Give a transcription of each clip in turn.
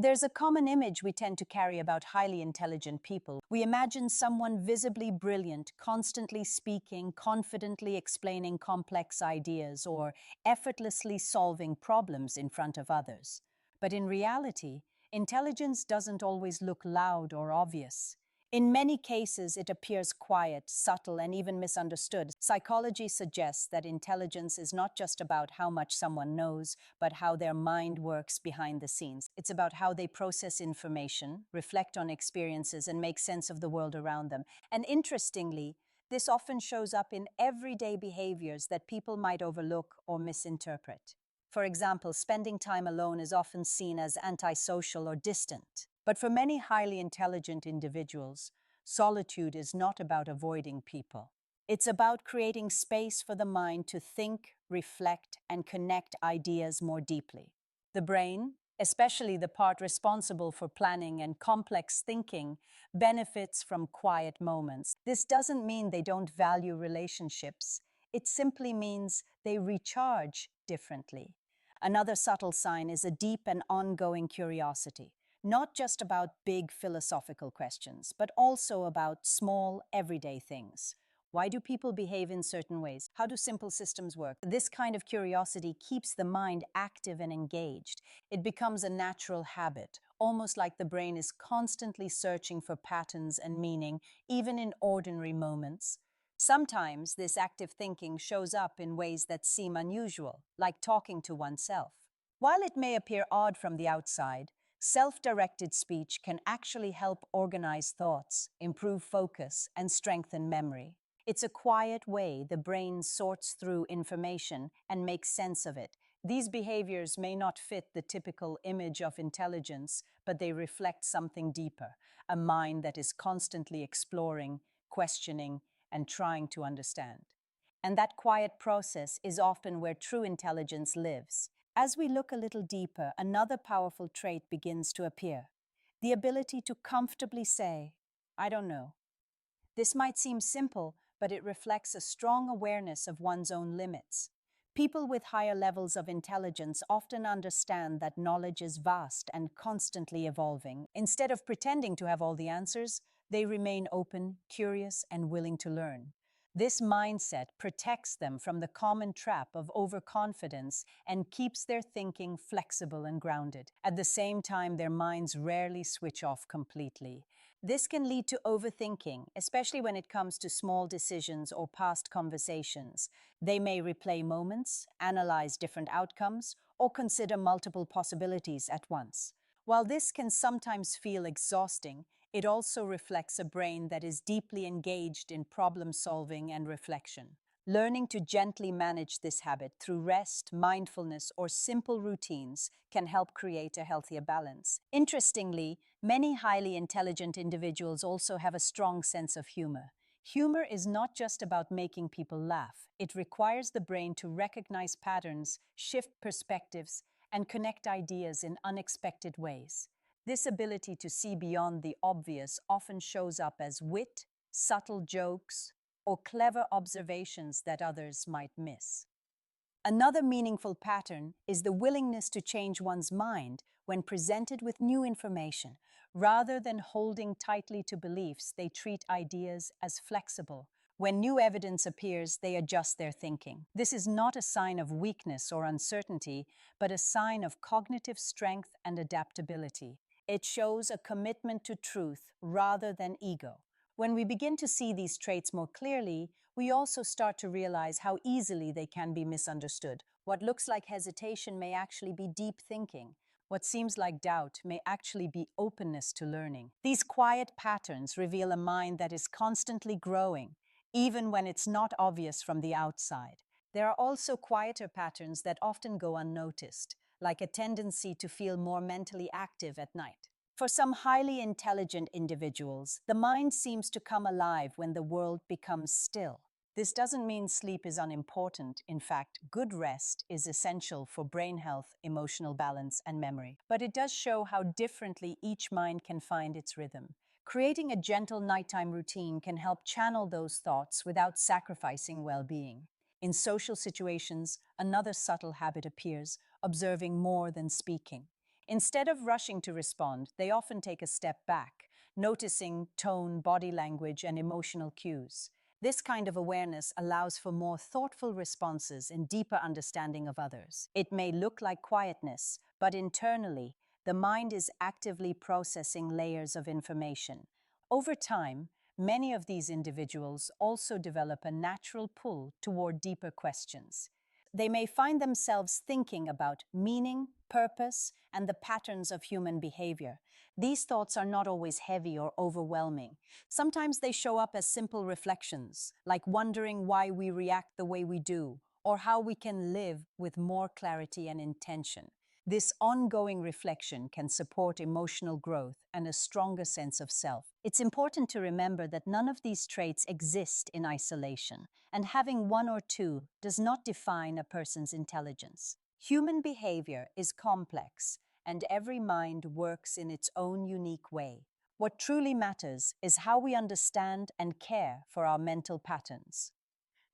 There's a common image we tend to carry about highly intelligent people. We imagine someone visibly brilliant, constantly speaking, confidently explaining complex ideas, or effortlessly solving problems in front of others. But in reality, intelligence doesn't always look loud or obvious. In many cases, it appears quiet, subtle, and even misunderstood. Psychology suggests that intelligence is not just about how much someone knows, but how their mind works behind the scenes. It's about how they process information, reflect on experiences, and make sense of the world around them. And interestingly, this often shows up in everyday behaviors that people might overlook or misinterpret. For example, spending time alone is often seen as antisocial or distant. But for many highly intelligent individuals, solitude is not about avoiding people. It's about creating space for the mind to think, reflect, and connect ideas more deeply. The brain, especially the part responsible for planning and complex thinking, benefits from quiet moments. This doesn't mean they don't value relationships. It simply means they recharge differently. Another subtle sign is a deep and ongoing curiosity, not just about big philosophical questions, but also about small, everyday things. Why do people behave in certain ways? How do simple systems work? This kind of curiosity keeps the mind active and engaged. It becomes a natural habit, almost like the brain is constantly searching for patterns and meaning, even in ordinary moments. Sometimes this active thinking shows up in ways that seem unusual, like talking to oneself. While it may appear odd from the outside, self-directed speech can actually help organize thoughts, improve focus, and strengthen memory. It's a quiet way the brain sorts through information and makes sense of it. These behaviors may not fit the typical image of intelligence, but they reflect something deeper, a mind that is constantly exploring, questioning, and trying to understand. And that quiet process is often where true intelligence lives. As we look a little deeper, another powerful trait begins to appear: the ability to comfortably say, "I don't know." This might seem simple, but it reflects a strong awareness of one's own limits. People with higher levels of intelligence often understand that knowledge is vast and constantly evolving. Instead of pretending to have all the answers, they remain open, curious, and willing to learn. This mindset protects them from the common trap of overconfidence and keeps their thinking flexible and grounded. At the same time, their minds rarely switch off completely. This can lead to overthinking, especially when it comes to small decisions or past conversations. They may replay moments, analyze different outcomes, or consider multiple possibilities at once. While this can sometimes feel exhausting, it also reflects a brain that is deeply engaged in problem solving and reflection. Learning to gently manage this habit through rest, mindfulness, or simple routines can help create a healthier balance. Interestingly, many highly intelligent individuals also have a strong sense of humor. Humor is not just about making people laugh. It requires the brain to recognize patterns, shift perspectives, and connect ideas in unexpected ways. This ability to see beyond the obvious often shows up as wit, subtle jokes, or clever observations that others might miss. Another meaningful pattern is the willingness to change one's mind when presented with new information. Rather than holding tightly to beliefs, they treat ideas as flexible. When new evidence appears, they adjust their thinking. This is not a sign of weakness or uncertainty, but a sign of cognitive strength and adaptability. It shows a commitment to truth rather than ego. When we begin to see these traits more clearly, we also start to realize how easily they can be misunderstood. What looks like hesitation may actually be deep thinking. What seems like doubt may actually be openness to learning. These quiet patterns reveal a mind that is constantly growing, even when it's not obvious from the outside. There are also quieter patterns that often go unnoticed, like a tendency to feel more mentally active at night. For some highly intelligent individuals, the mind seems to come alive when the world becomes still. This doesn't mean sleep is unimportant. In fact, good rest is essential for brain health, emotional balance, and memory. But it does show how differently each mind can find its rhythm. Creating a gentle nighttime routine can help channel those thoughts without sacrificing well-being. In social situations, another subtle habit appears: observing more than speaking. Instead of rushing to respond, they often take a step back, noticing tone, body language, and emotional cues. This kind of awareness allows for more thoughtful responses and deeper understanding of others. It may look like quietness, but internally, the mind is actively processing layers of information. Over time, many of these individuals also develop a natural pull toward deeper questions. They may find themselves thinking about meaning, purpose, and the patterns of human behavior. These thoughts are not always heavy or overwhelming. Sometimes they show up as simple reflections, like wondering why we react the way we do, or how we can live with more clarity and intention. This ongoing reflection can support emotional growth and a stronger sense of self. It's important to remember that none of these traits exist in isolation, and having one or two does not define a person's intelligence. Human behavior is complex, and every mind works in its own unique way. What truly matters is how we understand and care for our mental patterns.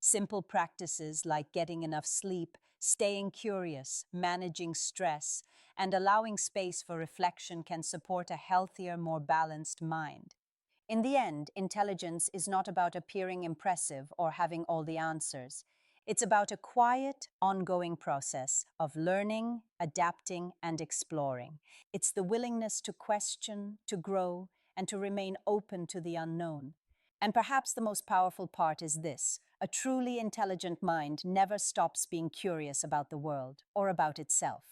Simple practices like getting enough sleep, staying curious, managing stress, and allowing space for reflection can support a healthier, more balanced mind. In the end, intelligence is not about appearing impressive or having all the answers. It's about a quiet, ongoing process of learning, adapting, and exploring. It's the willingness to question, to grow, and to remain open to the unknown. And perhaps the most powerful part is this: a truly intelligent mind never stops being curious about the world or about itself.